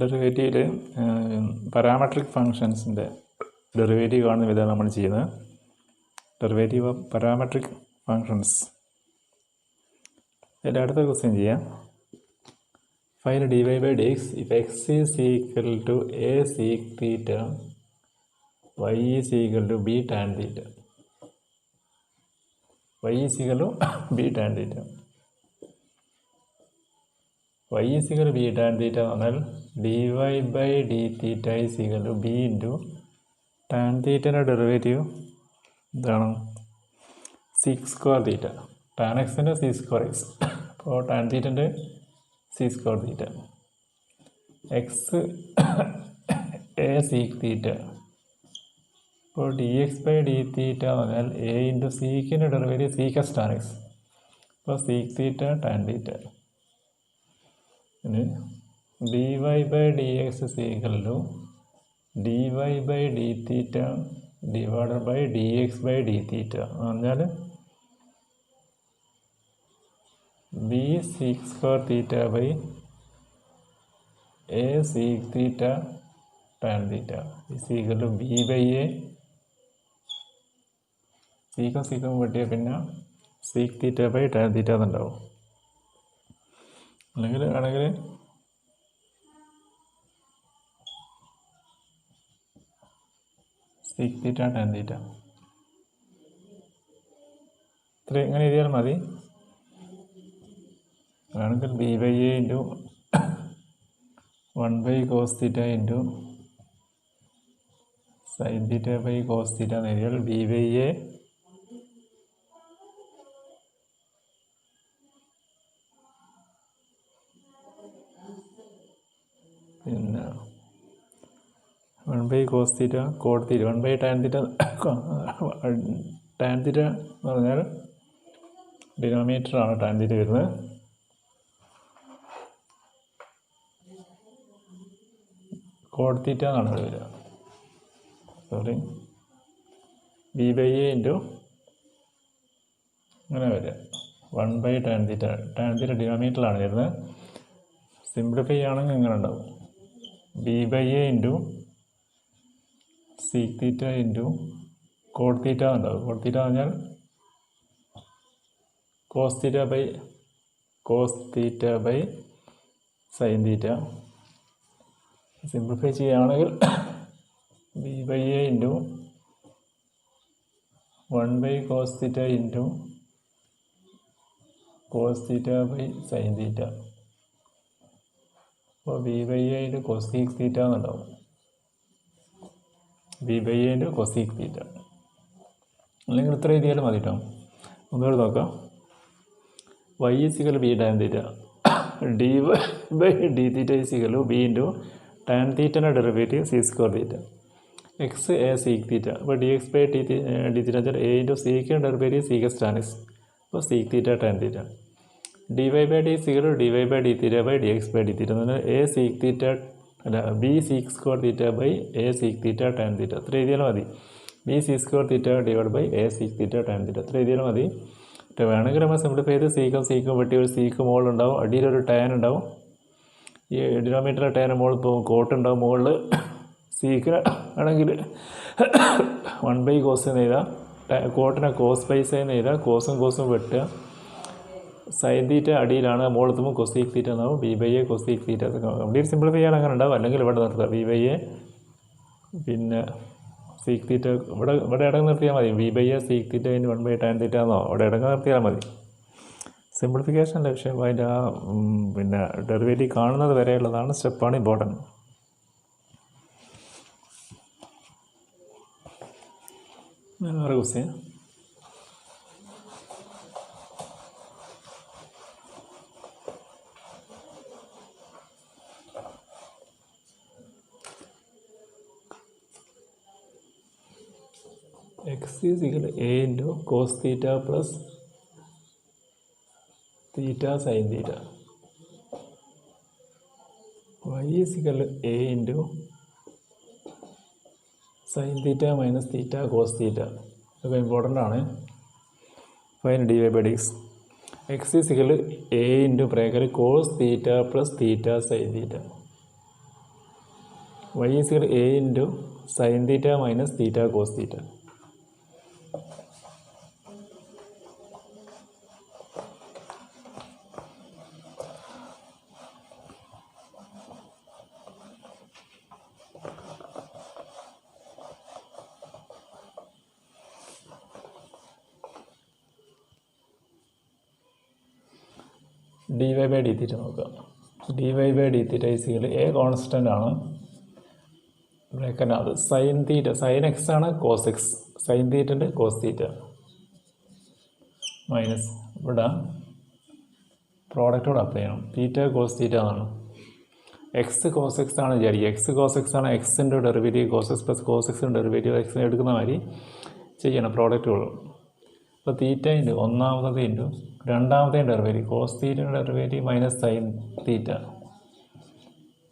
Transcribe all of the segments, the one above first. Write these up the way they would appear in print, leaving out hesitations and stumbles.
ഡെറിവേറ്റീവിൽ parametric ഫങ്ഷൻസിൻ്റെ derivative കാണുന്ന വിധമാണ് നമ്മൾ ചെയ്യുന്നത്. Derivative of parametric functions. അതിൻ്റെ അടുത്ത ക്വസ്റ്റ്യൻ ചെയ്യാം. Find dy by dx if x is equal to a sec theta, y is equal to b tan theta. y is equal to b tan theta. y is equal to b tan theta എന്നാൽ dy by d theta is equal to b into tan theta derivative എന്താണ്? sec square theta. tan x ൻ്റെ sec square x. അപ്പോൾ tan theta sec square theta. x a sec theta. അപ്പോൾ dx by d theta എന്നാൽ a into secൻ്റെ derivative secant tan x. അപ്പോൾ sec theta tan theta. പിന്നെ dy by dx is equal to dy by d theta divided by dx by d theta എന്ന് പറഞ്ഞാൽ b sec square theta by a sec theta tan theta is equal to b by a secant വെട്ടിയാൽ പിന്നെ sec theta by tan theta എന്നുണ്ടാവും. അല്ലെങ്കിൽ sec theta tan theta ഇത്ര ഇങ്ങനെ എഴുതിയാൽ മതി. ആണെങ്കിൽ b by a into 1 by cos theta into sin theta by cos theta എന്ന് എഴുതിയാൽ b by a പിന്നെ 1 by cos theta cot theta 1 by tan theta tan theta എന്ന് പറഞ്ഞാൽ ഡിനോമിനേറ്ററാണ് tan theta വരുന്നത്. cot theta എന്നാണ് ഇവിടെ വരിക. Sorry b by a into അങ്ങനെ വരിക 1 by tan theta. tan theta ഡിനോമിനേറ്ററിലാണ് വരുന്നത്. സിംപ്ലിഫൈ ആണെങ്കിൽ ഇങ്ങനെ ഉണ്ടാവും b by a into sec theta into cot theta ഉണ്ടാവും. cot theta എന്ന് പറഞ്ഞാൽ cos theta by sin theta. Simplify ചെയ്യുകയാണെങ്കിൽ b by a into 1 by cos theta into cos theta by sin theta. അപ്പോൾ b by a into cosec theta എന്നുണ്ടാവും. b by a into cosec theta. അല്ലെങ്കിൽ ഇത്ര എഴുതിയാലും മതി കേട്ടോ. ഒന്നുകൂടെ നോക്കാം. y is equal to b tan theta. dy by d theta is equal to b into tan theta derivative c square theta. x a sec theta. അപ്പോൾ dx by d theta വെച്ചാൽ a into secant derivative secant tan x. അപ്പോൾ sec theta tan theta. dy by d is equal to dy by d theta by dx by d theta എന്ന് പറഞ്ഞാൽ a sec theta അല്ല b sec square theta by a sec theta tan theta. അത്ര എഴുതിയാലും മതി. b sec square theta divided by a sec theta tan theta. അത്ര എഴുതിയാലും മതി. വേണമെങ്കിൽ നമ്മൾ സിംപ്ലിഫൈ ചെയ്ത് സീക്കം വെട്ടി ഒരു സീക്ക് മുകളിലുണ്ടാവും, അടിയിലൊരു ടാൻ ഉണ്ടാവും. ഈ ഡിനോമിനേറ്റർ ടാൻ മുകളിൽ പോകും, കോട്ട് ഉണ്ടാവും മുകളിൽ. സീക്കിന് ആണെങ്കിൽ 1 by കോസ് എന്ന് എഴുതാം, കോട്ടിനെ കോസ് ബൈ സൈൻ എന്ന് എഴുതാം. കോസും വെട്ടുക. സൈൻ തീറ്റ അടിയിലാണ്, മുകളിലെത്തുമ്പോൾ കൊസീക് തീറ്റ എന്നാവും. B by a cosec theta. Complete simplify ചെയ്യാൻ അങ്ങനെ ഉണ്ടാവും. അല്ലെങ്കിൽ ഇവിടെ നിർത്തുക ബി ബൈ എ പിന്നെ സീക്ക് തീറ്റ ഇവിടെ ഇടങ്ങ് നിർത്തിയാൽ മതി. B by a sec theta കഴിഞ്ഞ് 1 by tan തീറ്റ എന്നോ അവിടെ ഇടങ്ങ് നിർത്തിയാൽ മതി. സിംപ്ലിഫിക്കേഷൻ ലക്ഷ്യം അതിൻ്റെ ആ പിന്നെ ഡെറിവേറ്റീവ് കാണുന്നത് വരെയുള്ളതാണ് സ്റ്റെപ്പാണ് ഇമ്പോർട്ടൻറ്റ്. വേറെ question. x is equal to a into cos theta plus theta sin theta. y is equal to a into sin theta minus theta cos theta. ഇതൊക്കെ ഇമ്പോർട്ടൻ്റ് ആണ്. Fine dy by dx. x is equal to a into bracket cos theta plus theta sin theta. y equal a into sine theta minus theta cos theta. dy by D theta നോക്കുക. dy by D theta equal a constant ആണ്, ബ്രേക്കറ്റിനകത്ത് sine theta, sine X ആണ് cos X, sine തീറ്റൻ്റെ cos theta minus ഇവിടെ പ്രോഡക്റ്റോട് apply ചെയ്യണം, തീറ്റ cos തീറ്റ എന്നാണ്. X cos x ആണ് വിചാരിക്കുക, എക്സ് കോസ് എക്സ് ആണ്, എക്സിൻ്റെ derivative cos x plus cos എക്സിൻ്റെ ഡെറിവേറ്റീവ് എക്സിന് എടുക്കുന്ന മാതിരി ചെയ്യണം പ്രോഡക്റ്റുകൾ. അപ്പോൾ തീറ്റ ഇൻറ്റു ഒന്നാമത്തെ ഇൻറ്റു രണ്ടാമത്തെയും ഡെറിവേറ്റീവ് കോസ് തീറ്റയുടെ ഡെറിവേറ്റീവ് മൈനസ് സൈൻ തീറ്റ,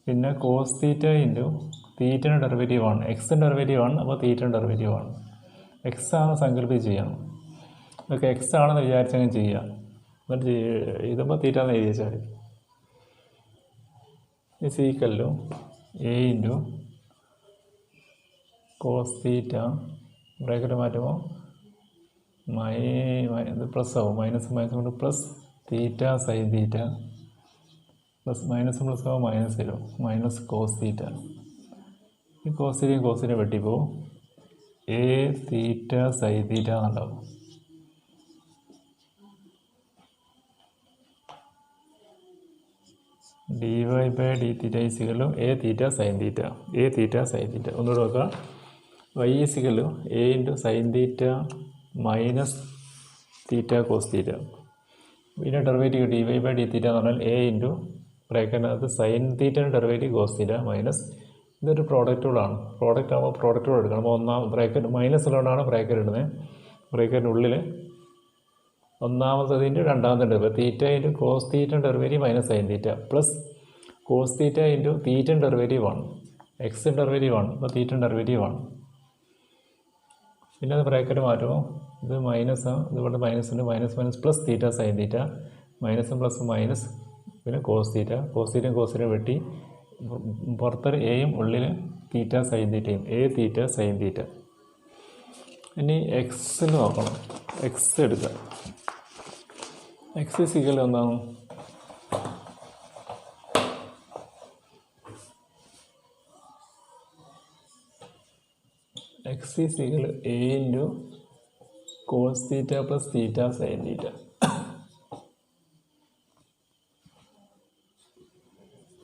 പിന്നെ കോസ് തീറ്റ ഇൻറ്റു തീറ്റയുടെ ഡെറിവേറ്റീവ് ആണ്, എക്സിൻ്റെ ഡെറിവേറ്റീവ് ആണ്, അപ്പോൾ തീറ്റയുടെ ഡെറിവേറ്റീവ് ആണ്. എക്സ് ആണ് സങ്കല്പിച്ച് ചെയ്യണം, ഇതൊക്കെ എക്സ് ആണെന്ന് വിചാരിച്ചങ്ങനെ ചെയ്യുക, എന്നിട്ട് ഇതുമ്പോൾ തീറ്റ എന്ന് എഴുതി വെച്ചാൽ മതി. Is equal to A into cos theta, bracket മാറ്റുമ്പോൾ ഇത് പ്ലസ് ആവും, മൈനസ് മൈനസ് കൊണ്ട് plus theta sine theta plus minus plus ആവും മൈനസ് വരും, മൈനസ് കോസ് തീറ്റ. ഈ കോസിനെയും കോസിനെ വെട്ടിപ്പോവും, എ തീറ്റ സൈൻ തീറ്റ എന്നുണ്ടാവും. D Y by D theta ഈസിക്കലും A theta sine theta, A theta sine theta. ഒന്നുകൂടെ നോക്കുക, വൈ ഈസിക്കലും A into sine theta minus theta cos theta, പിന്നെ derivative D Y by D തീറ്റ എന്ന് പറഞ്ഞാൽ A into ബ്രാക്കറ്റിനകത്ത് sign തീറ്റയുടെ derivative cos theta minus, ഇതൊരു പ്രോഡക്റ്റുകളാണ്, product ആകുമ്പോൾ പ്രോഡക്റ്റുകൾ എടുക്കണം. അപ്പോൾ ഒന്നാം ബ്രാക്കറ്റ് മൈനസ് ഉള്ളതുകൊണ്ടാണ് ബ്രാക്കറ്റ് ഇടുന്നത്, ബ്രാക്കറ്റിനുള്ളിൽ ഒന്നാമത്തതിൻ്റെ രണ്ടാമത്തെ derivative theta into cos theta derivative minus sine theta plus cos theta into theta derivative ആണ്, എക്സ് ഡെറിവേറ്റീവ് ആണ്, അപ്പോൾ തീറ്റ ഡെറിവേറ്റീവ് ആണ്. പിന്നെ അത് ബ്രാക്കറ്റ് മാറ്റുമ്പോൾ ഇത് മൈനസാണ്, ഇതുകൊണ്ട് മൈനസിൻ്റെ minus minus plus theta sine theta, മൈനസും പ്ലസും മൈനസ്, പിന്നെ കോസ് തീറ്റ, കോസ് തീറ്റയും കോസ് തീറ്റ വെട്ടി പുറത്തൊരു എയും ഉള്ളിൽ തീറ്റ സൈൻ തീറ്റയും, എ തീറ്റ സൈൻ തീറ്റ. ഇനി എക്സിൽ നോക്കണം, എക്സ് എടുക്കുക, എക്സ് സിക്കൽ എന്താണ്, X is equal A into cos theta plus theta sine theta.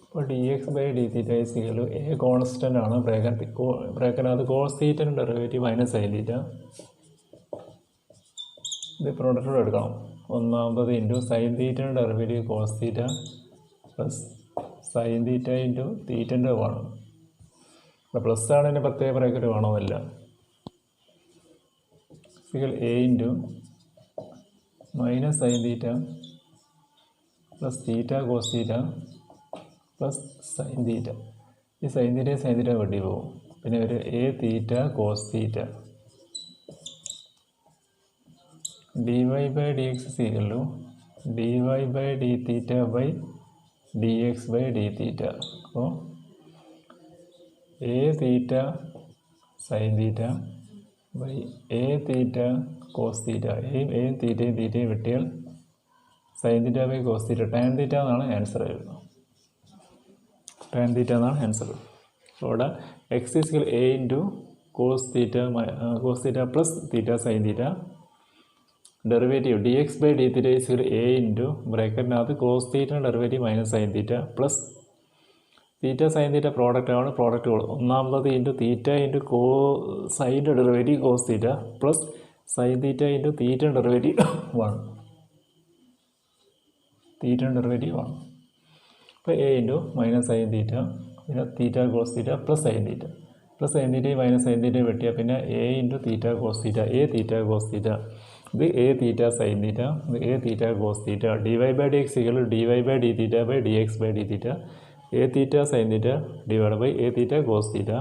അപ്പോൾ D X by D theta is equal A constant ആണ്, ബ്രാക്കറ്റിനകത്ത് കോസ് തീറ്റൻ്റെ ഡെറിവേറ്റീവ് മൈനസ് സൈൻ തീറ്റ, ഇത് പ്രോഡക്റ്റോട് എടുക്കണം. ഒന്നാമത് ഇൻറ്റു സൈൻ തീറ്റയുടെ derivative cos theta plus sine theta into തീറ്റൻ്റെ വേണം, പ്ലസ് ആണെങ്കിൽ പ്രത്യേക ബ്രാക്കറ്റ് വേണമെന്നില്ല. Is equal A into minus sine theta plus theta cos theta plus sine theta, ഈ സൈൻ തീറ്റ വെട്ടി പോകും, പിന്നെ ഒരു A theta cos theta. D Y by D X is equal D Y by D theta by D X by D theta. അപ്പോൾ A theta sine theta by A theta cos theta, എയും തീറ്റയും വെട്ടിയാൽ sine theta by cos theta, tan theta എന്നാണ് answer വരുന്നത്, tan theta എന്നാണ് answer. ഇവിടെ X equal A into cos theta plus theta sine theta, derivative D X by D theta equal A into ബ്രാക്കറ്റിനകത്ത് cos theta derivative minus sine theta plus theta sine theta പ്രോഡക്റ്റാണ്, പ്രോഡക്റ്റുകൾ ഒന്നാമത് into theta into സൈൻ്റെ derivative cos theta plus sine theta into theta derivative 1, theta derivative 1. അപ്പോൾ A into minus sine theta, പിന്നെ theta cos theta plus sine theta, plus sine തീറ്റയും minus sine തീറ്റയും വെട്ടിയാൽ പിന്നെ A into theta cos theta, A theta cos theta, ഇത് A theta sine theta, ഇത് A theta cos theta. D Y by D X equal D Y by D theta by D X by D theta, A theta sine theta divide by A theta cos theta,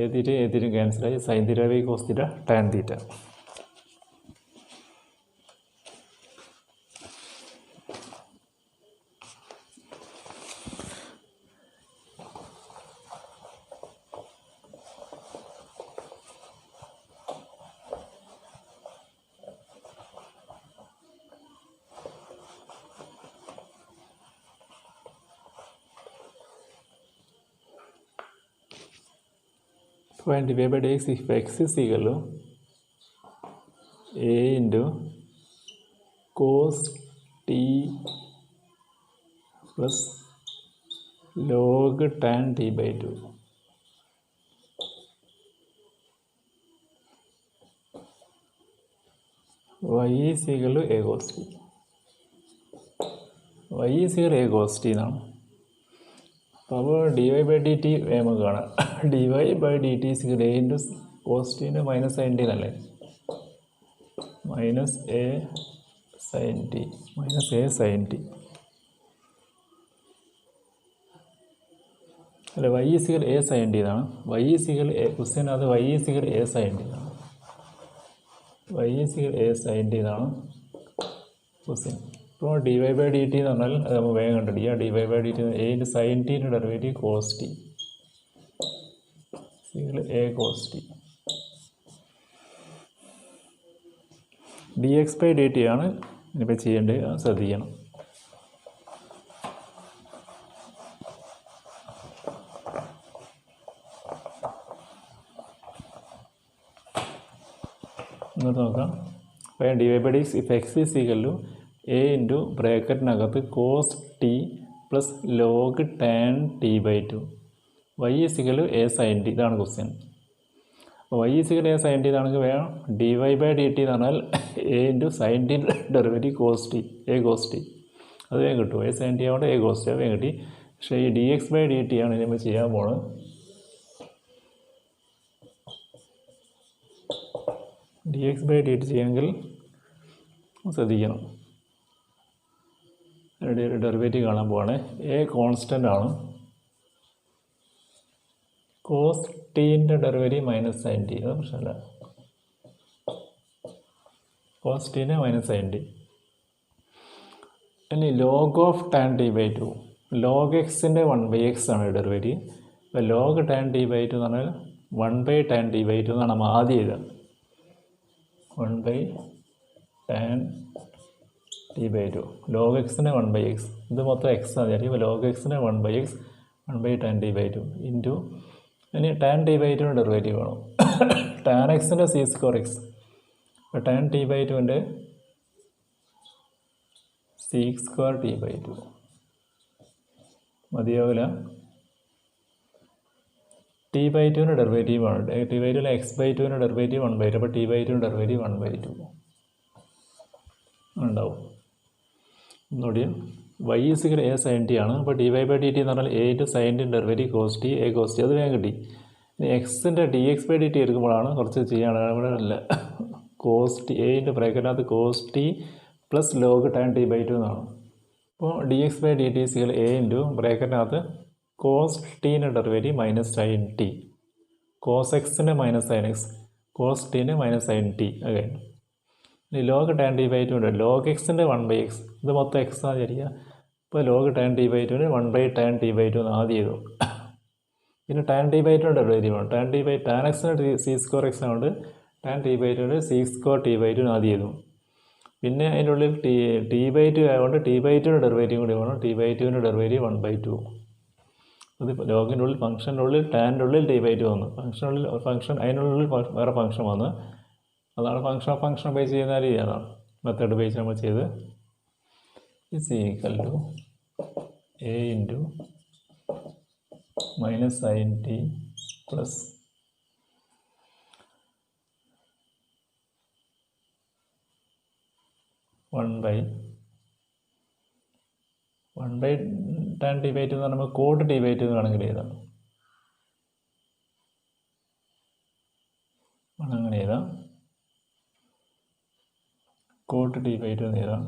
A theta ക്യാൻസലായി, sine theta by cos theta tan theta. Find dy by dx if x is equal to a into cos t plus log tan t by 2. Y is equal to a cos t. Y is equal to a cos t എന്നാണ്. അപ്പോൾ D Y by D T നമുക്ക് കാണാം. D Y by D T is equal to a into cos ടീൻ്റെ minus sine T എന്നല്ലേ. Minus A sine T അല്ല, Y is equal to a sine T എന്നാണ്. Y is equal to a question അത് Y is equal to a sine T എന്നാണ്. Y is equal to a sine T എന്നാണ് question. ഇപ്പോൾ D Y by D T എന്ന് പറഞ്ഞാൽ അത് നമ്മൾ വേഗം കണ്ടുപിടിക്കുക. D Y by D T A into sine ടീൻ്റെ derivative cos T A cos T. D X by D T ആണ് ഇനിയിപ്പോൾ ചെയ്യേണ്ടത്, ശ്രദ്ധിക്കണം. ഇങ്ങോട്ട് നോക്കാം. അപ്പോൾ D Y by D if X is equal to A into ബ്രാക്കറ്റിനകത്ത് cos T plus log tan T by 2. Y is equal to A sine T, ഇതാണ് question. അപ്പോൾ Y is equal to A sine T ഇതാണെങ്കിൽ വേണം D Y by D T എന്ന് പറഞ്ഞാൽ A into sine T derivative cos T A cos T, അത് വേഗം കിട്ടും. A sine T ആവുകൊണ്ട് എ കോസ് ടി അത് വേഗം കിട്ടി. പക്ഷേ ഈ D X by D T ആണ് ഇനി നമ്മൾ ചെയ്യാൻ പോകുന്നത്. D X by D T ചെയ്യുമെങ്കിൽ ശ്രദ്ധിക്കണം. ഡെറിവേറ്റീവ് കാണാൻ പോവാണ്. എ കോൺസ്റ്റൻ്റ് ആണ്. കോസ് ടീൻ്റെ ഡെറിവേറ്റീവ് മൈനസ് സൈൻ ടി, അത് പ്രശ്നമല്ല. കോസ് ടീൻ്റെ മൈനസ് സൈൻ ടി. ഇനി log of tan T by 2, log എക്സിൻ്റെ 1/x ആണ് ഡെറിവേറ്റീവ്. അപ്പോൾ ലോഗ് ടാൻ ടി ബൈ 2 എന്ന് പറഞ്ഞാൽ 1/tan ടി ബൈ 2 എന്നാണ് നമ്മൾ ആദ്യം ചെയ്തത്. 1/tan ടി ബൈ 2 ലോഗ് എക്സിന് 1/x, ഇത് മൊത്തം എക്സ് ആണ് വിചാരിക്കും. ഇപ്പോൾ ലോഗ് എക്സിന് 1/x 1/tan T by 2 into ഇനി ടാൻ ടി ബൈ 2ൻ്റെ ഡെറിവേറ്റീവ് വേണം. ടാൻ എക്സിൻ്റെ സി സ്ക്വയർ എക്സ്. അപ്പോൾ ടാൻ ടി ബൈ 2ൻ്റെ സീക്ക് സ്ക്വയർ ടി ബൈ 2 മതിയാവില്ല. ടി ബൈ 2ൻ്റെ ഡെറിവേറ്റീവ് ആണ്. ടി ബൈ 2 എക്സ് ബൈ 2ൻ്റെ ഡെറിവേറ്റീവ് 1/2. അപ്പോൾ ടി ബൈ 2ൻ്റെ ഡെറിവേറ്റീവ് 1/2 ഉണ്ടാവും. ഒന്നുകൂടി Y is equal A sine T ആണ്. അപ്പോൾ D Y by D T എന്ന് പറഞ്ഞാൽ A into sine T derivative cos T A cos T, അത് വേഗം കിട്ടി. ഇനി എക്സിൻ്റെ D X by D T എടുക്കുമ്പോഴാണ് കുറച്ച് ചെയ്യാണ്. ഇവിടെ അല്ല, കോസ് ടി എ ഇൻറ്റു ബ്രാക്കറ്റിനകത്ത് cos T plus log tan T by 2 എന്നാണ്. അപ്പോൾ D X by D T is equal A into ബ്രാക്കറ്റിനകത്ത് കോസ് ടീൻ്റെ derivative minus sine T, cos എക്സിൻ്റെ മൈനസ് സൈൻ എക്സ്, കോസ് ടീൻ്റെ മൈനസ് സൈൻ ടി. അത് കഴിഞ്ഞു. ഇനി ലോഗ് ടാൻ ടി ബൈ 2 ഉണ്ട്. ലോഗ് എക്സിൻ്റെ 1/x, ഇത് മൊത്തം എക്സ് ആണ് വിചാരിക്കുക. ഇപ്പോൾ ലോഗ് ടാൻ ടി ബൈ 2ന് 1/tan ടി ബൈ 2 എന്ന് ആദ്യം ചെയ്തു. പിന്നെ ടാൻ ടി ബൈ 2ൻ്റെ ഡെറിവേറ്റീവ് ആണ്. ടാൻ എക്സിന് സി സ്ക്വയർ എക്സ് ആയതുകൊണ്ട് ടാൻ ടി ബൈ 2ന് സി സ്ക്വയർ ടി ബൈ 2 ആദ്യം ചെയ്തു. പിന്നെ അതിൻ്റെ ഉള്ളിൽ ടി ബൈ 2 ആയതുകൊണ്ട് ടി ബൈ 2ൻ്റെ ഡെറിവേറ്റീവ് കൂടി വേണം. ടി ബൈ 2ൻ്റെ ഡെറിവേറ്റീവ് 1/2. അതിപ്പോൾ ലോഗിൻ്റെ ഉള്ളിൽ ഫംഗ്ഷൻ്റെ ഉള്ളിൽ ടാൻ്റെ ഉള്ളിൽ ടി ബൈ 2 വന്നു. ഫംഗ്ഷൻ അതിനുള്ളിൽ വേറെ ഫംഗ്ഷൻ വന്ന്, അതാണ് ഫംഗ്ഷൻ ബേസ് ചെയ്യുന്ന രീതിയാണ് മെത്തേഡ് ബേസ് നമ്മൾ ചെയ്ത്. Is equal to A into minus sine t plus one by tan T by 2 എന്ന് പറയുമ്പോൾ കോട്ട് ടി ബൈ 2 എന്ന് വേണമെങ്കിൽ എഴുതാം. അങ്ങനെ എഴുതാം. കോട്ട് ടി ബൈ 2 എന്ന് എഴുതാം.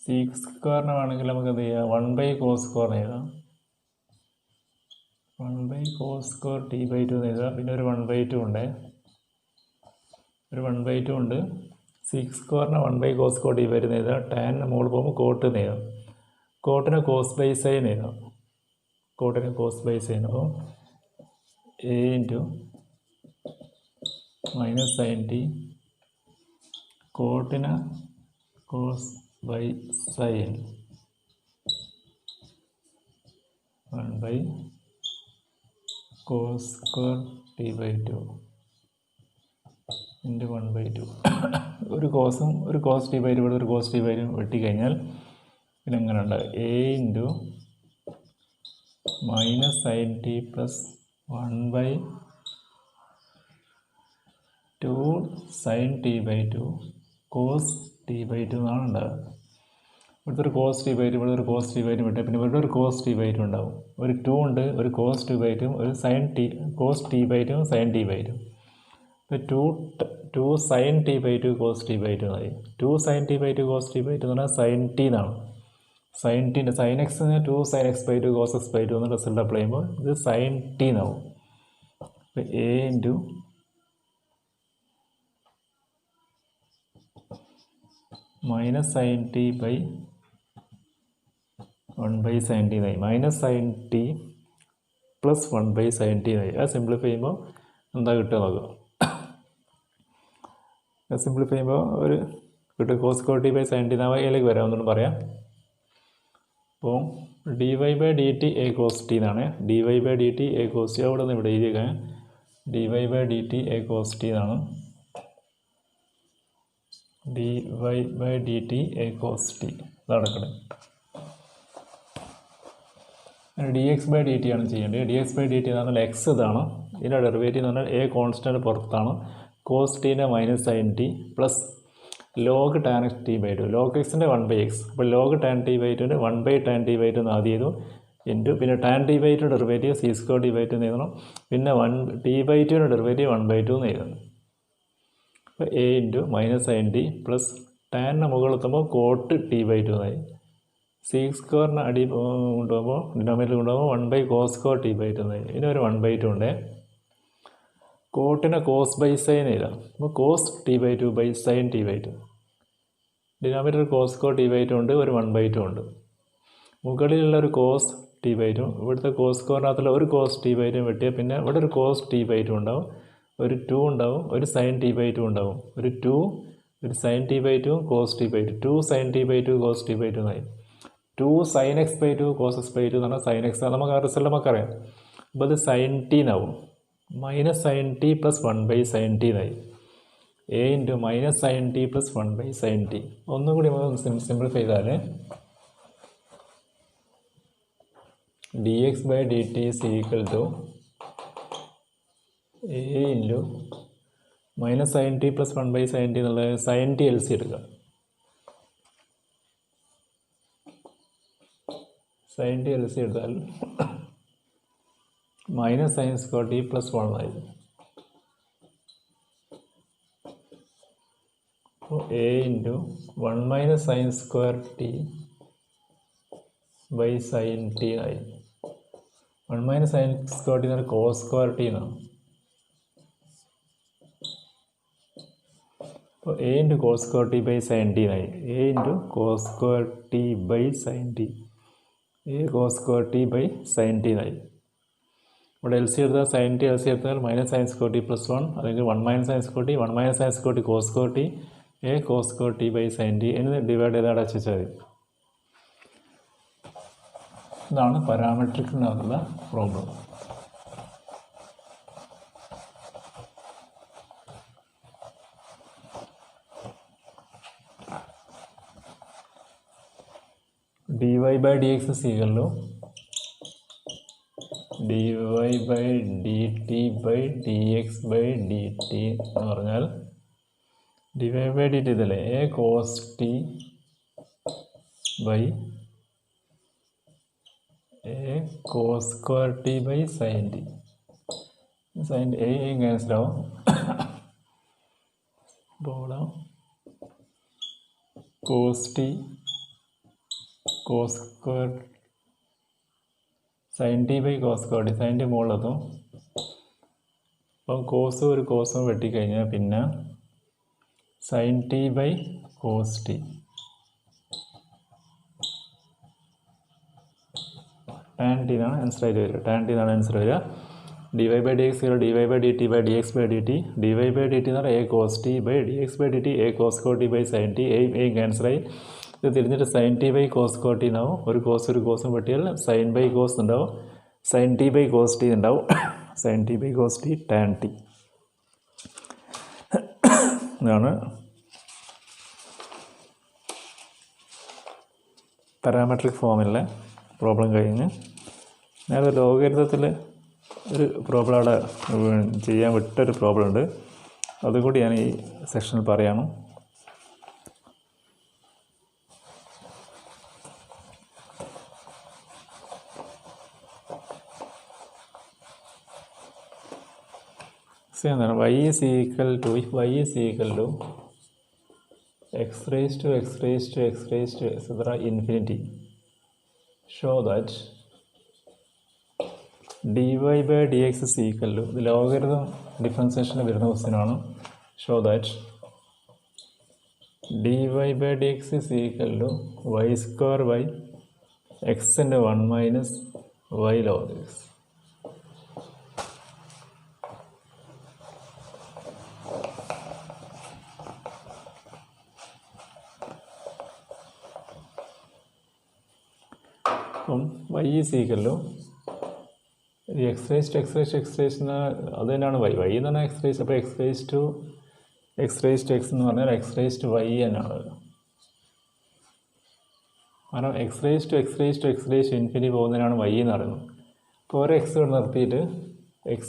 സീക്ക് സ്ക്വയറിന് വേണമെങ്കിൽ നമുക്ക് എന്ത് ചെയ്യാം, 1/cos സ്ക്വയറിന് എഴുതാം. 1/cos സ്ക്വയർ ടി ബൈ 2 എന്ന് എഴുതാം. പിന്നെ ഒരു 1/2 ഉണ്ട്, ഒരു 1/2 ഉണ്ട്. സീക്ക് സ്ക്വയറിന് 1/cos സ്ക്വയർ ടി ബൈ 2 എന്ന് എഴുതാം. ടാനിന് മുകളിൽ പോകുമ്പോൾ കോട്ട് എന്ന് എഴുതാം. കോട്ടിന് കോസ് ബൈ സൈൻ എഴുതാം. കോട്ടിന് കോസ് ബൈ സൈൻ. അപ്പോൾ A into minus sine T കോട്ടിന് cos by sine 1 by cos square t by 2 into 1 by 2. ഒരു കോസും ഒരു കോസ് ടി ബൈ 2 ഇവിടെ ഒരു കോസ് ടി ബൈ 2 വെട്ടിക്കഴിഞ്ഞാൽ പിന്നെ എങ്ങനെ ഉണ്ടാകും? A into minus sine t plus 1 by 2 sine t by 2 cos t by 2 എന്നാണ് ഉണ്ടാകുക. ഇവിടുത്തെ ഒരു കോസ് ടി ബൈ 2 ഇവിടെ ഒരു കോസ് ടി ബൈ 2 വിട്ട് പിന്നെ ഇവിടെ ഒരു കോസ് ടി ബൈ 2 ഉണ്ടാവും. ഒരു 2 ഉണ്ട്, ഒരു കോസ് ടി ബൈ 2, ഒരു sine T cos t by 2 sine t by 2. ഇപ്പോൾ 2 sine t by 2 cos t by 2 എന്നായി. 2 sine t by 2 cos t by 2 എന്ന് പറഞ്ഞാൽ സൈൻ ടി എന്നാണ്. സൈൻ ടീൻ്റെ sine x 2 sine x by 2 cos x by 2 എന്ന result apply ചെയ്യുമ്പോൾ ഇത് sign t എന്നാവും. അപ്പോൾ A into minus sine t by 1 by sine t എന്നായി. Minus sine t plus 1 by sine t എന്നായി. അത് സിംപ്ലിഫൈ ചെയ്യുമ്പോൾ എന്താ കിട്ടുക നോക്കുക. സിംപ്ലിഫൈ ചെയ്യുമ്പോൾ ഒരു കിട്ടും cos square T by sine t എന്നാ എയിലേക്ക് വരാം ഒന്നുകൂടെ പറയാം. അപ്പോൾ D Y by D T A cos t എന്നാണ്. D Y by D T A cos t അവിടെ നിന്ന് ഇവിടെ എഴുതിയേക്കാൻ d Y by D T A cos t എന്നാണ്. D Y by D T A cos t അതടക്കണേ. D X by D T ആണ് ചെയ്യേണ്ടത്. D X by D T എന്ന് പറഞ്ഞാൽ എക്സ് ഇതാണ്, ഇതിൻ്റെ ഡെറിവേറ്റീവ് എന്ന് പറഞ്ഞാൽ എ കോൺസ്റ്റൻ്റ് പുറത്താണ്. കോസ് ടീൻ്റെ minus sine t plus log tan x t by 2 log എക്സിൻ്റെ 1 ബൈ എക്സ്. അപ്പോൾ ലോഗ് ടാൻ ടി ബൈ 2ൻ്റെ 1 ബൈ ടാൻ ടി ബൈ 2 എന്ന് ആദ്യം ചെയ്തു ഇൻറ്റു പിന്നെ tan T by 2 derivative sec square T by 2 എന്ന് എഴുതണം. പിന്നെ 1 ടി ബൈ 2ൻ്റെ ഡെറിവേറ്റീവ് 1 ബൈ 2 എന്ന് എഴുതണം. അപ്പോൾ A into minus sine t plus ടാനിന് മുകളിലെത്തുമ്പോൾ കോട്ട് ടി ബൈ 2 എന്നായി. സി സ്ക്വയറിന് അടി കൊണ്ടുപോകുമ്പോൾ ഡിനോമിനേറ്റർ കൊണ്ടുപോകുമ്പോൾ 1 by cos square T by 2 എന്നായി. ഇതിനൊരു 1 ബൈ 2 ഉണ്ട്. കോട്ടിനെ കോസ് ബൈ സൈൻ എഴുതാം. അപ്പോൾ cos t by 2 by sine t by 2. Denominator cos square T by 2 ഉണ്ട്, ഒരു 1 ബൈ 2 ഉണ്ട്. മുകളിലുള്ള ഒരു കോസ് ടി ബൈ 2 ഇവിടുത്തെ കോസ് സ്ക്വയറിനകത്തുള്ള ഒരു കോസ് ടി ബൈ 2 വെട്ടിയാൽ പിന്നെ ഇവിടെ ഒരു കോസ് ടി ബൈ 2 ഉണ്ടാവും, ഒരു 2 ഉണ്ടാവും, ഒരു സൈൻ ടി ബൈ 2 ഉണ്ടാവും. ഒരു 2 ഒരു sine t by 2 cos t by 2 2 sine t by 2 cos t by 2 എന്നായി. 2 sine x by 2 cos x by 2 എന്ന് പറഞ്ഞാൽ സൈൻ എക്സ് നമുക്ക് ആ റിസൾട്ട് നമുക്കറിയാം. അപ്പോൾ അത് സൈൻ ടി എന്നാവും. Minus sine t plus 1 by sine t എന്നായി. A into minus sine t plus 1 by sine t. ഒന്നുകൂടി നമുക്ക് സിംപ്ലിഫൈ ചെയ്താൽ d X by D t is equal to A into minus sine t plus 1 by sine t എന്നുള്ളത് sine t L C എടുക്കുക. Sine t L C എടുത്താൽ minus sine square t plus 1 ആയി. അപ്പോൾ A into 1 minus sine square T by sine t ആയി. 1 minus sine square T എന്ന് പറഞ്ഞാൽ cos square t എന്നാണ്. അപ്പോൾ A into cos square T by sine t എന്നായി. A into cos square T by sine t. A cos square T by sine t എന്നായി. ഇവിടെ L C എടുത്താൽ sine t L C എടുത്താൽ minus sine square t plus 1 അല്ലെങ്കിൽ 1 minus sine square t 1 minus sine square t cos square t A cos square T by sine t എന്ന് divide ചെയ്ത് അടച്ചു വെച്ചാൽ മതി. ഇതാണ് പാരാമെട്രിക്കിനകത്തുള്ള problem. D Y by D x സീകളിലും d Y by D t by D X by D T എന്ന് പറഞ്ഞാൽ d Y by D t ഇതല്ലേ a cos t by a cos square T by sine t. Sine a cancel ആവും. Cos t cos square sine t by cos square t. Sine t മുകളിലെത്തും. അപ്പം കോസും ഒരു കോസും വെട്ടിക്കഴിഞ്ഞാൽ പിന്നെ sine t by cos t. Tan t എന്നാണ് answer ആയിട്ട് വരിക. ടാൻ ടി എന്നാണ് ആൻസർ വരിക. D Y by D x d Y by D t by D X by D t. D Y by D T എന്ന് പറഞ്ഞാൽ a cos t by D X by D T A cos square T by sine t. A ക്യാൻസറായി. ഇത് തിരിഞ്ഞിട്ട് sine t by cos കോട്ടി ഉണ്ടാവും. ഒരു കോസും വെട്ടിയാൽ സൈൻ ബൈ കോസ് ഉണ്ടാവും. Sine t by cos T ഉണ്ടാവും. Sine t by cos t tan t. ഇതാണ് പാരാമെട്രിക് ഫോമിലെ പ്രോബ്ലം കഴിഞ്ഞ്. നേരെ ലോഗരിതത്തിൽ ഒരു പ്രോബ്ലം അവിടെ ചെയ്യാൻ വിട്ടൊരു പ്രോബ്ലം ഉണ്ട്. അതുകൂടി ഞാൻ ഈ സെക്ഷനിൽ പറയണം. എന്താണ് y is equal to x raised to etc. infinity. Show that dy by dx is equal to, the logarithm differentiation വരുന്ന ക്വസ്റ്റ്യനാണ്. Show that dy by dx is equal to y square by x into 1 minus y log x. അപ്പം y is equal to x raised to അത് തന്നെയാണ് y എന്ന് പറഞ്ഞാൽ x raised. അപ്പോൾ x raised to x എന്ന് പറഞ്ഞാൽ x raised to y എന്നാണ്. കാരണം x raised to ഇൻഫിനിറ്റി പോകുന്നതിനാണ് y എന്ന് പറയുന്നത്. അപ്പോൾ ഒരു x ഇവിടെ നിർത്തിയിട്ട് x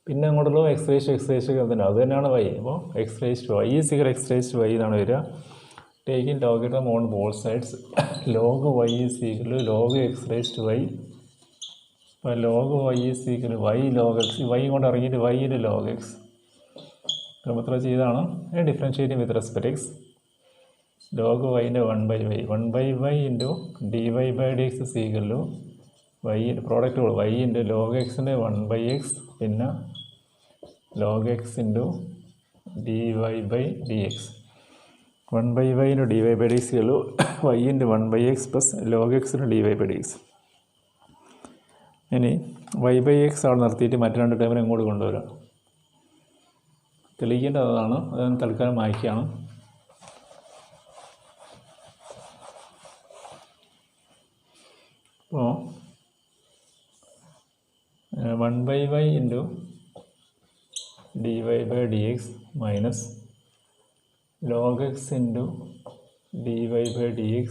പിന്നെ അങ്ങോട്ടുള്ള x raised to തന്നെ അത് തന്നെയാണ് y. അപ്പോൾ x raised to y is equal to x raised to y എന്നാണ് വരിക. Taking logarithm on both sides, log y is equal to log x raised to y. അപ്പോൾ log y is equal to y log x. y കൊണ്ട് ഇറങ്ങിയിട്ട് y into log x. അപ്പോൾ എത്ര ചെയ്താണ് differentiating with respect x. log y ൻ്റെ 1/y into dy by dx is equal to y product y into log x ൻ്റെ 1/x പിന്നെ log x into dy by dx. 1/y into dy by dx equal to y into 1/x plus log x into dy by dx. ഇനി y by x അവിടെ നിർത്തിയിട്ട് മറ്റു രണ്ട് ടേമിനെ ഇങ്ങോട്ട് കൊണ്ടുവരാം. തെളിയിക്കേണ്ടതാണ്, അത് തൽക്കാലം മായ്ക്കുകയാണ്. അപ്പോൾ 1/y into dy by dx minus log x into dy by dx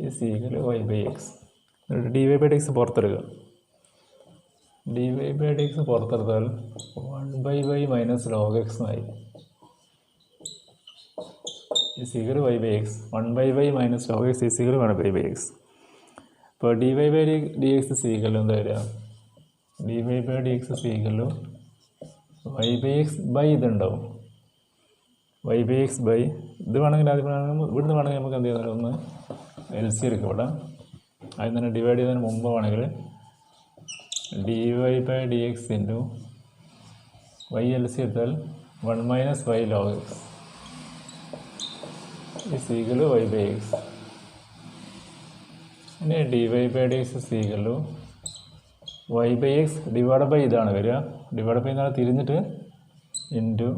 is equal to y by x. dy by dx പുറത്തെടുക്കുക. dy by dx പുറത്തെടുത്താൽ 1/y മൈനസ് log x ആയി is equal to y by x. 1/y minus log x is equal to 1 by x. അപ്പോൾ dy by dx is equal to എന്താ വരിക? dy by dx is equal to y by x by ഇതുണ്ടാവും. y by x by ഇത് വേണമെങ്കിൽ ആദ്യം ഇവിടുന്ന് വേണമെങ്കിൽ നമുക്ക് എന്ത് ചെയ്യുന്നത് ഒന്ന് എൽ സി എടുക്കുക. ഇവിടെ അതിൽ തന്നെ ഡിവൈഡ് ചെയ്തതിന് മുമ്പ് വേണമെങ്കിൽ dy by dx into y L C എടുത്താൽ 1 minus y log x is equal to y by x. പിന്നെ dy by dx is equal to y by x divide by ഇതാണ് വരിക. ഡിവൈഡ് ബൈ എന്നാണ് തിരിഞ്ഞിട്ട് into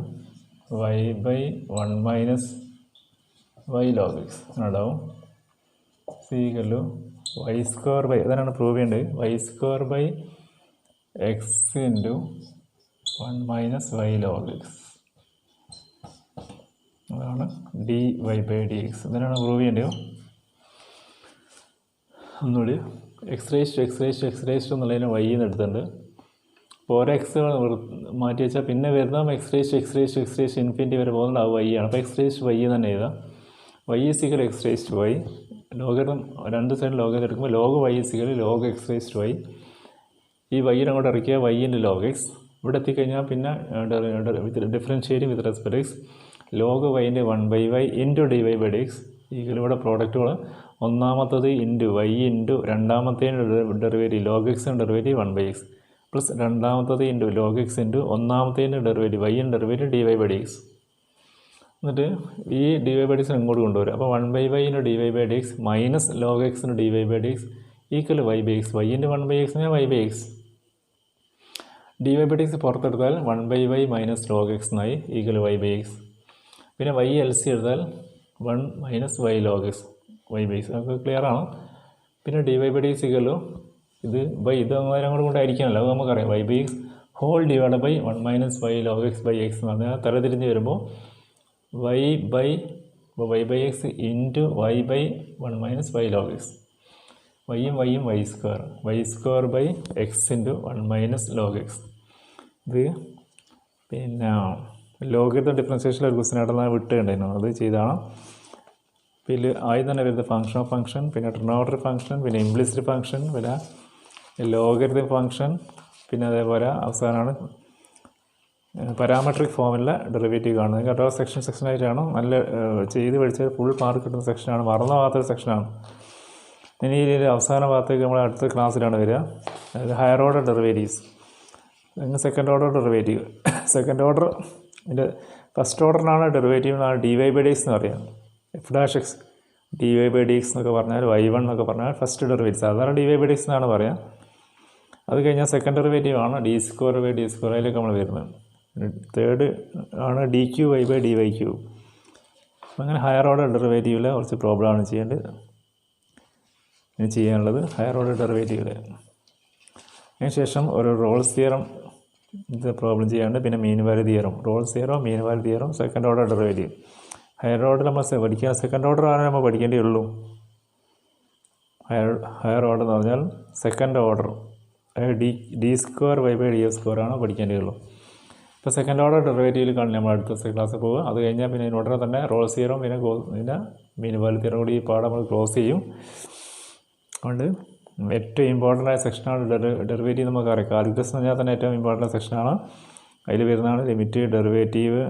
y by 1 minus y log x ഉണ്ടാവും. Equal to y square by അതാണ് prove ചെയ്യേണ്ടത്. y square ബൈ x into 1 minus y log x. അതാണ് dy by dx. ഇതിനാണ് പ്രൂവ് ചെയ്യേണ്ടത്. ഒന്നുകൂടി എക്സ് റേസ്റ്റ് എന്നുള്ളതിന് y എന്ന് എടുത്തിട്ടുണ്ട്. അപ്പോൾ ഒരു എക്സ് മാറ്റി വെച്ചാൽ പിന്നെ വരുന്ന എക്സ് റേസ്റ്റ് ഇൻഫിനിറ്റി വരെ പോകുന്നത് ആ y ആണ്. അപ്പോൾ എക്സ് റേസ്റ്റ് y തന്നെ എഴുതാം. y is equal to x raised to y. Logarithm രണ്ട് സൈഡ് ലോഗരിതം എടുക്കുമ്പോൾ log y is equal to log x raised to y. ഈ y അങ്ങോട്ട് ഇറക്കിയാൽ y into log x. ഇവിടെ എത്തിക്കഴിഞ്ഞാൽ പിന്നെ differentiate with respect x. log y ൻ്റെ 1/y into dy by dx. ഇവിടെ പ്രോഡക്റ്റുകൾ ഒന്നാമത്തത് ഇൻറ്റു y ഇൻറ്റു രണ്ടാമത്തേൻ്റെ derivative log x derivative 1/x plus രണ്ടാമത്തത് ഇൻറ്റു log x ഇൻറ്റു ഒന്നാമത്തേൻ്റെ derivative y derivative dy by dx. എന്നിട്ട് ഈ dy by dx ഇങ്ങോട്ട് കൊണ്ടുവരും. അപ്പോൾ 1/y into dy by dx minus log x into dy by dx equal y by x. y into 1/x y by x. dy by dx പുറത്തെടുത്താൽ 1/y minus log x എന്നായി equal y by x. പിന്നെ y L C എടുത്താൽ 1 minus y log x y ബൈസ് അതൊക്കെ ക്ലിയറാണ്. പിന്നെ d Y by d സിക്കലോ ഇത് ബൈ ഇത് അന്നേരം കൂടെ ആയിരിക്കുമല്ലോ, അത് നമുക്കറിയാം. Y by x whole divide by 1 minus y log x by x എന്ന് പറഞ്ഞാൽ തലതിരിഞ്ഞ് വരുമ്പോൾ y by x into y by 1 minus y log x. വൈയും y square by x into 1 minus log x. ഇത് പിന്നെ ലോഗരിതം ഡിഫറൻസിയേഷൻ ഒരു question ആയിട്ട് വിട്ടുണ്ടായിരുന്നു, അത് ചെയ്താണ്. പിന്നെ ആദ്യം തന്നെ വരുന്നത് ഫംഗ്ഷൻ ഓഫ് ഫംഗ്ഷൻ, പിന്നെ ട്രിഗണോമെട്രിക് ഫംഗ്ഷൻ, പിന്നെ ഇംപ്ലിസിറ്റ് ഫംഗ്ഷൻ, പിന്നെ ലോഗരിതം ഫംഗ്ഷൻ, പിന്നെ അതേപോലെ അവസാനമാണ് പാരാമെട്രിക് ഫോമിലെ ഡെറിവേറ്റീവ് കാണുന്നത്. കേട്ടോ സെക്ഷനായിട്ടാണ് നല്ല ചെയ്ത് പഠിച്ചാൽ ഫുൾ മാർക്ക് കിട്ടുന്ന സെക്ഷനാണ്, മറന്നു പോകാത്തൊരു സെക്ഷനാണ്. ഇനി ഈ അവസാന ഭാഗത്തേക്ക് നമ്മൾ അടുത്ത ക്ലാസ്സിലാണ് വരിക. അതായത് ഹയർ ഓർഡർ ഡെറിവേറ്റീവ്സ്, പിന്നെ second order derivative. Second order ഇതിൻ്റെ ഫസ്റ്റ് ഓർഡറിനാണ് ഡെറിവേറ്റീവ് എന്നാണ് d Y by D x എന്ന് പറയുക. F dash x d Y by D x എന്നൊക്കെ പറഞ്ഞാൽ y1 എന്നൊക്കെ പറഞ്ഞാൽ ഫസ്റ്റ് ഡെറിവേറ്റീവ്, സാധാരണ d Y by D x എന്നാണ് പറയുക. അത് കഴിഞ്ഞാൽ സെക്കൻഡ് ഡെറിവേറ്റീവ് ആണ് d square by d square, അതിലേക്ക് നമ്മൾ വരുന്നത്. തേർഡ് ആണ് d cube y by d y Q. അങ്ങനെ ഹയർ ഓർഡർ ഡെറിവേറ്റീവിൽ കുറച്ച് പ്രോബ്ലമാണ് ചെയ്യേണ്ടത്. ഇനി ചെയ്യാനുള്ളത് ഹയർ ഓർഡർ ഡെറിവേറ്റീവിൽ. അതിനുശേഷം ഒരു റോൾസ് തിയറം ഇത് പ്രോബ്ലം ചെയ്യാണ്ട്, പിന്നെ mean value theorem, Rolls theorem, mean value theorem, second order derivative. Higher order നമ്മൾ പഠിക്കുക, സെക്കൻഡ് ഓർഡർ ആണ് നമ്മൾ പഠിക്കേണ്ടേ ഉള്ളൂ. ഹയർ ഓർഡർ എന്ന് പറഞ്ഞാൽ second order d square y by d f square ആണ് പഠിക്കേണ്ടേ ഉള്ളൂ. ഇപ്പോൾ സെക്കൻഡ് ഓർഡർ ഡെറിവേറ്റീവിൽ കാണും നമ്മൾ അടുത്ത ക്ലാസ്സിൽ പോകുക. അത് കഴിഞ്ഞാൽ പിന്നെ ഉടനെ തന്നെ റോൾസ് തിയറം പിന്നെ മീൻ വാല്യൂ തിയറം കൂടി ഈ പാഠം നമ്മൾ ക്ലോസ് ചെയ്യും. അതുകൊണ്ട് ഏറ്റവും ഇമ്പോർട്ടൻ്റ് ആയ സെക്ഷനാണ് ഡെറിവേറ്റീവ്. നമുക്കറിയാം കാൽക്കുലസ് എന്ന് പറഞ്ഞാൽ തന്നെ ഏറ്റവും ഇമ്പോർട്ടൻ്റ് സെക്ഷനാണ്. അതിൽ വരുന്നതാണ് ലിമിറ്റ്, ഡെറിവേറ്റീവ്,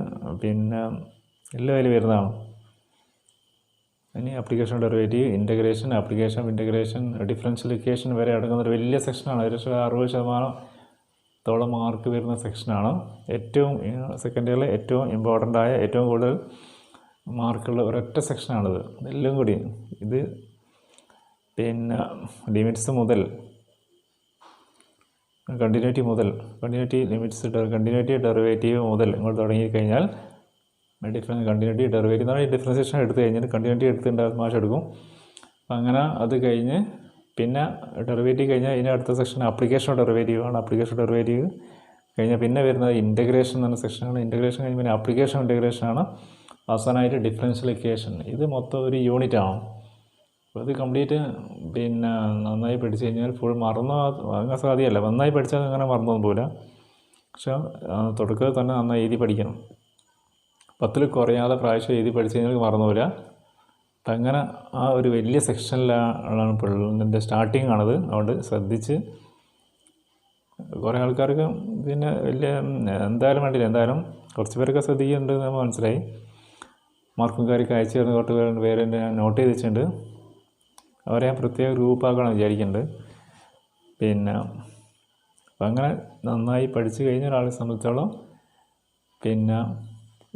പിന്നെ എല്ലാം അതിൽ വരുന്നതാണ്. ഇനി application derivative, integration, application integration, differential equation വരെ അടങ്ങുന്നൊരു വലിയ സെക്ഷനാണ്. ഏകദേശം 60% മാർക്ക് വരുന്ന സെക്ഷനാണ്. ഏറ്റവും സെക്കൻഡ് ഇയറിലെ ഏറ്റവും ഇമ്പോർട്ടൻ്റ് ആയ ഏറ്റവും കൂടുതൽ മാർക്കുള്ള ഒരൊറ്റ സെക്ഷനാണിത്. എല്ലാം കൂടി ഇത് പിന്നെ ലിമിറ്റ്സ് മുതൽ കണ്ടിന്യൂറ്റി ലിമിറ്റ്സ്, കണ്ടിന്യൂറ്റി ഡെറിവേറ്റീവ് മുതൽ ഇങ്ങോട്ട് തുടങ്ങിക്കഴിഞ്ഞാൽ കണ്ടിന്യൂറ്റി ഡെറിവേറ്റീവ് എന്ന് പറഞ്ഞാൽ ഡിഫറൻസിയേഷൻ എടുത്തു കഴിഞ്ഞാൽ കണ്ടിന്യൂറ്റി എടുത്തിട്ടുണ്ടാകും മാർക്സ് എടുക്കും. അങ്ങനെ അത് കഴിഞ്ഞ് പിന്നെ ഡെറിവേറ്റീവ് കഴിഞ്ഞാൽ ഇതിന് അടുത്ത സെക്ഷൻ ആപ്ലിക്കേഷൻ ഡെറിവേറ്റീവ് ആണ്. ആപ്ലിക്കേഷൻ ഡെറിവേറ്റീവ് കഴിഞ്ഞാൽ പിന്നെ വരുന്നത് ഇൻ്റഗ്രേഷൻ എന്ന സെക്ഷനാണ്. ഇൻ്റഗ്രേഷൻ കഴിഞ്ഞ് പിന്നെ ആപ്ലിക്കേഷൻ ഇൻ്റഗ്രേഷനാണ്. അവസാനമായിട്ട് ഡിഫറൻഷ്യൽ ഇക്വേഷൻ. ഇത് മൊത്തം ഒരു യൂണിറ്റാണ്. അപ്പോൾ ഇത് കംപ്ലീറ്റ് പിന്നെ നന്നായി പഠിച്ചു കഴിഞ്ഞാൽ ഫുൾ അങ്ങനെ സാധ്യമല്ല. നന്നായി പഠിച്ചാൽ അങ്ങനെ മറന്നൊന്നും പോകില്ല. പക്ഷേ തുടക്കത്തിൽ തന്നെ നന്നായി എഴുതി പഠിക്കണം. 10 കുറയാതെ പ്രാവശ്യം എഴുതി പഠിച്ചു കഴിഞ്ഞാൽ മറന്നുപോകില്ല. അപ്പം അങ്ങനെ ആ ഒരു വലിയ സെക്ഷനിലാണ് പിള്ളേരുടെ സ്റ്റാർട്ടിങ് ആണത്. അതുകൊണ്ട് ശ്രദ്ധിച്ച് കുറേ ആൾക്കാർക്ക് പിന്നെ വലിയ എന്തായാലും വേണ്ടിയില്ല, എന്തായാലും കുറച്ച് പേരൊക്കെ ശ്രദ്ധിക്കുന്നുണ്ട് എന്ന് മനസ്സിലായി. മാർക്കും കാര്യമൊക്കെ അയച്ചു തരുന്ന കുറച്ച് പേര് ഞാൻ നോട്ട് ചെയ്ത് വെച്ചിട്ടുണ്ട്. അവരെ ഞാൻ പ്രത്യേക ഗ്രൂപ്പാക്കണം വിചാരിക്കുന്നുണ്ട്. പിന്നെ അപ്പം അങ്ങനെ നന്നായി പഠിച്ചു കഴിഞ്ഞ ഒരാളെ സംബന്ധിച്ചോളം പിന്നെ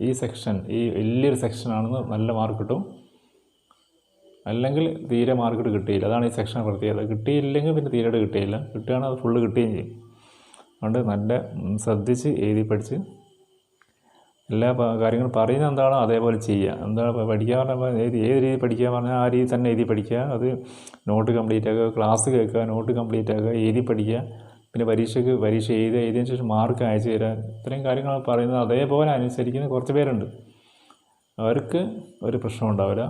ഈ സെക്ഷൻ ഈ വലിയൊരു സെക്ഷനാണെന്ന് നല്ല മാർക്ക് കിട്ടും. അല്ലെങ്കിൽ തീരെ മാർക്ക് കിട്ടിയില്ല. അതാണ് ഈ സെക്ഷൻ പ്രത്യേകത. കിട്ടിയില്ലെങ്കിൽ പിന്നെ തീരെ കിട്ടിയില്ല. കിട്ടുകയാണെങ്കിൽ അത് ഫുള്ള് കിട്ടുകയും ചെയ്യും. അതുകൊണ്ട് നല്ല ശ്രദ്ധിച്ച് എഴുതി പഠിച്ച് എല്ലാ കാര്യങ്ങളും പറയുന്നത് എന്താണോ അതേപോലെ ചെയ്യുക. എന്താണ് പഠിക്കാൻ പറഞ്ഞാൽ ഏത് രീതി പഠിക്കാൻ പറഞ്ഞാൽ ആ രീതി തന്നെ എഴുതി പഠിക്കുക. അത് നോട്ട് കംപ്ലീറ്റ് ആക്കുക, ക്ലാസ് കേൾക്കുക, നോട്ട് കംപ്ലീറ്റ് ആക്കുക, എഴുതി പഠിക്കുക. പിന്നെ പരീക്ഷ എഴുതിയതിന് ശേഷം മാർക്ക് അയച്ചു തരാൻ, ഇത്രയും കാര്യങ്ങൾ പറയുന്നത് അതേപോലെ അനുസരിക്കുന്ന കുറച്ച് പേരുണ്ട്. അവർക്ക് ഒരു പ്രശ്നം ഉണ്ടാവില്ല.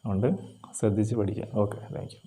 അതുകൊണ്ട് ശ്രദ്ധിച്ച് പഠിക്കുക. Okay, thank you.